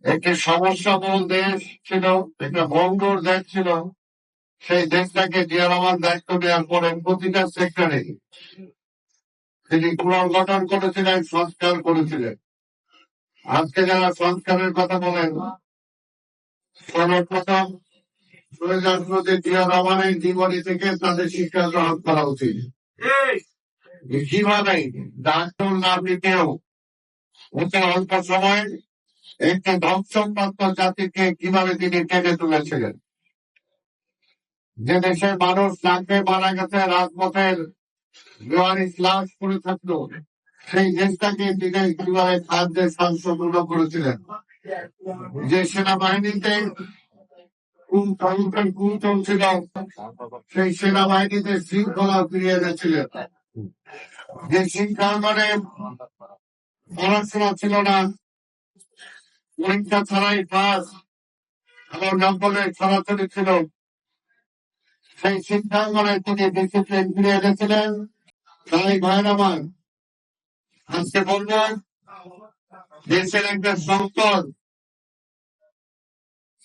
একটি সমস্যাবহুল দেশ ছিল, একটা ভঙ্গুর দেশ ছিল। সেই দেশটাকে জিয়া রহমান দায়িত্ব দেওয়ার পরে প্রতিটা সেক্টরে তিনি পুনর্গঠন করেছিলেন, সংস্কার করেছিলেন। আজকে যারা সংস্কারের কথা বলেন, সর্বপ্রথম রাষ্ট্রপতি জিয়া রহমানের জীবনী থেকে তাদের শিক্ষা গ্রহণ করা উচিত। কিভাবে ডাক্তার না দিতেও অতি অল্প সময় একটা ধ্বংসপ্রাপ্ত জাতিকে কিভাবে তিনি টেনে তুলেছিলেন। যে দেশের মানুষ নাকে মারা গেছে, রাজপথের জোয়ারিস লাশ পড়ে থাকলো, সেই দেশটাকে তিনি কিভাবে খাদ্যের সংশোধন করেছিলেন। যে সেনাবাহিনীতে চলছিল, সেই সেনাবাহিনীতে শৃঙ্খলা ফিরিয়ে এনেছিলেন। যে শিক্ষাঙ্গনে পড়াশোনা ছিল না, পরীক্ষা ছাড়াই পাস এবং নম্বরের ছড়াছড়ি ছিল, সেই শিক্ষাঙ্গনে তিনি ডিসিপ্লিন ফিরিয়ে এনেছিলেন। তাই ভাইয়ের আমার, আজকে বলব, দেশের একটা সংকট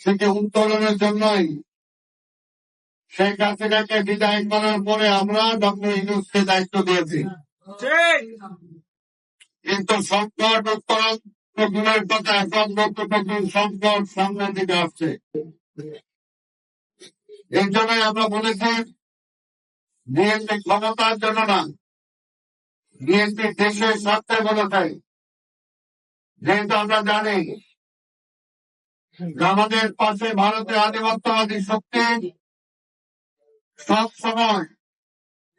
সেটি উত্তোলনের জন্যই শেখ হাসিনাকে বিদায় করার পরে আমরা ডক্টর ইউনূসকে দায়িত্ব দিয়েছি। কিন্তু সংকট উত্তোলন দূরের কথা, এখন নতুন নতুন সংকট সামনের দিকে আসছে। এই জন্যই আমরা বলেছি, বিএনপি ক্ষমতার জন্য না, বিএনপি দেশের স্বার্থে বলেছে। যেহেতু আমরা জানি আমাদের পাশে ভারতের আধিপত্যবাদী শক্তি সব সময়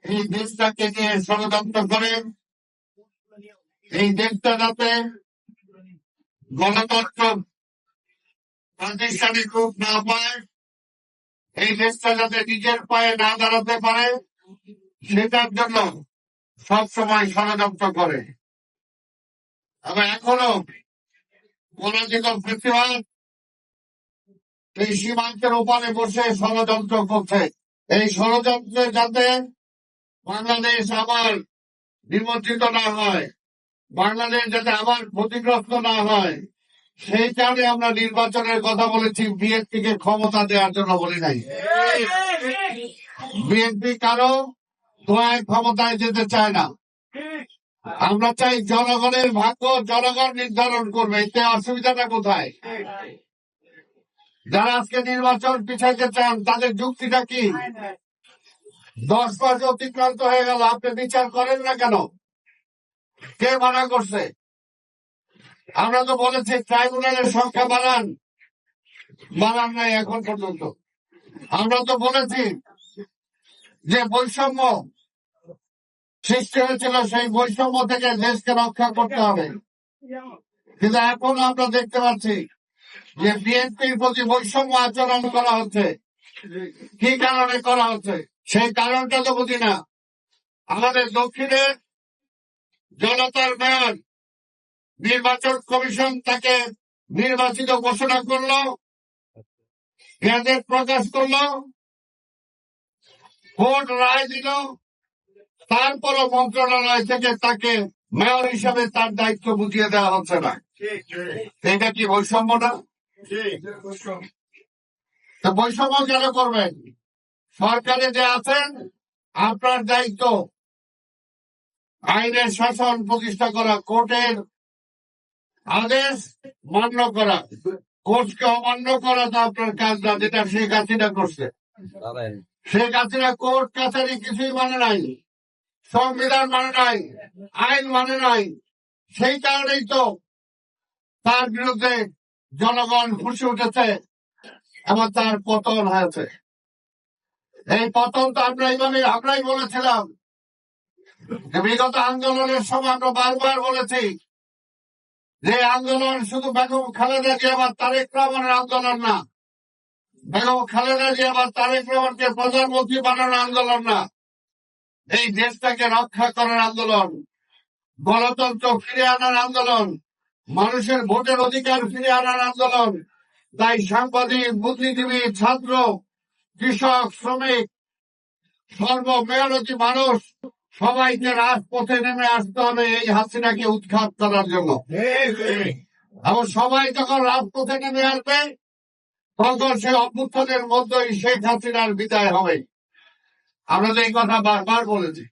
এই দেশটাকে নিয়ে ষড়যন্ত্র করে, এই দেশটা যাতে গণতন্ত্র প্রাতিষ্ঠানিক রূপ না পায়, এই দেশটা যাতে নিজের পায়ে না দাঁড়াতে পারে, সেটার জন্য সবসময় ষড়যন্ত্র করে। আবার এখনো পলিটিক্যাল ফেস্টিভ্যাল এই সীমান্তের ওপারে বসে ষড়যন্ত্র করছে। এই ষড়যন্ত্রে যাতে বাংলাদেশ আবার নিমজ্জিত না হয়, বাংলাদেশ যাতে আবার ক্ষতিগ্রস্ত না হয়, সেই কারণে আমরা নির্বাচনের কথা বলেছি। বিএনপিকে ক্ষমতা দেওয়ার জন্য বলি নাই। বিএনপি কারো দোয়ায় ক্ষমতায় যেতে চায় না। আমরা চাই জনগণের ভাগ্য জনগণ নির্ধারণ করবে। এতে অসুবিধাটা কোথায়? যারা আজকে নির্বাচন পিছাইতে চান, তাদের যুক্তিটা কি? 10 মাস অতিক্রান্ত হয়ে গেল, আপনি বিচার করেন না কেন? কে মানা করছে? আমরা তো বলেছি ট্রাইব্যুনালের সংখ্যা বাড়ান নাই এখন পর্যন্ত। আমরা তো বলেছি যে বৈষম্য সৃষ্টি হয়েছিল, সেই বৈষম্য থেকে দেশকে রক্ষা করতে হবে। কিন্তু এখন আমরা দেখতে পাচ্ছি যে বিএনপির প্রতি বৈষম্য আচরণ করা হচ্ছে। কি কারণে করা হচ্ছে সেই কারণটা তো বুঝি না। আমাদের দক্ষিণে জনতার মেয়র নির্বাচন কমিশন তাকে নির্বাচিত ঘোষণা করলো, গ্যাজেট প্রকাশ করলো, কোর্ট রায় দিল, তারপরও মন্ত্রণালয় থেকে তাকে মেয়র হিসাবে তার দায়িত্ব বুঝিয়ে দেওয়া হচ্ছে না। এটা কি বৈষম্য না? বৈষম্য কেন করবেন? সরকারে যে আছেন, আপনার দায়িত্ব আইনের শাসন প্রতিষ্ঠা করা, কোর্টের আদেশ মান্য করা। কোর্টকে অমান্য করা তো আপনার কাজ না, যেটা শেখ হাসিনা করছে। শেখ হাসিনা কোর্ট কাছারি কিছুই মানে নাই, সংবিধান মানে নাই, আইন মানে নাই। সেই কারণেই তো তার বিরুদ্ধে জনগণ ফুঁসে উঠেছে এবং তার পতন হয়েছে। এই পতন তো আমরাই বলেছিলাম। বিগত আন্দোলনের সময় আমরা বারবার বলেছি যে আন্দোলন শুধু বেগম খালেদা জিয়া বা তারেক রহমানের আন্দোলন না, বেগম খালেদা জিয়া বা তারেক রহমানকে প্রধানমন্ত্রী বানানোর আন্দোলন না, এই দেশটাকে রক্ষা করার আন্দোলন, গণতন্ত্র ফিরে আনার আন্দোলন, মানুষের ভোটের অধিকার ফিরে আনার আন্দোলন। তাই সাংবাদিক, বুদ্ধিজীবী, ছাত্র, কৃষক, শ্রমিক, সর্বমেহনতি মানুষ সবাইকে রাজপথে নেমে আসতে হবে এই হাসিনাকে উৎখাত করার জন্য। এবং সবাই যখন রাজপথে নেমে আসবে তখন সে অভ্যুত্থানের মধ্যেই শেখ হাসিনার বিদায় হবে। আমরা তো এই কথা বারবার বলেছি।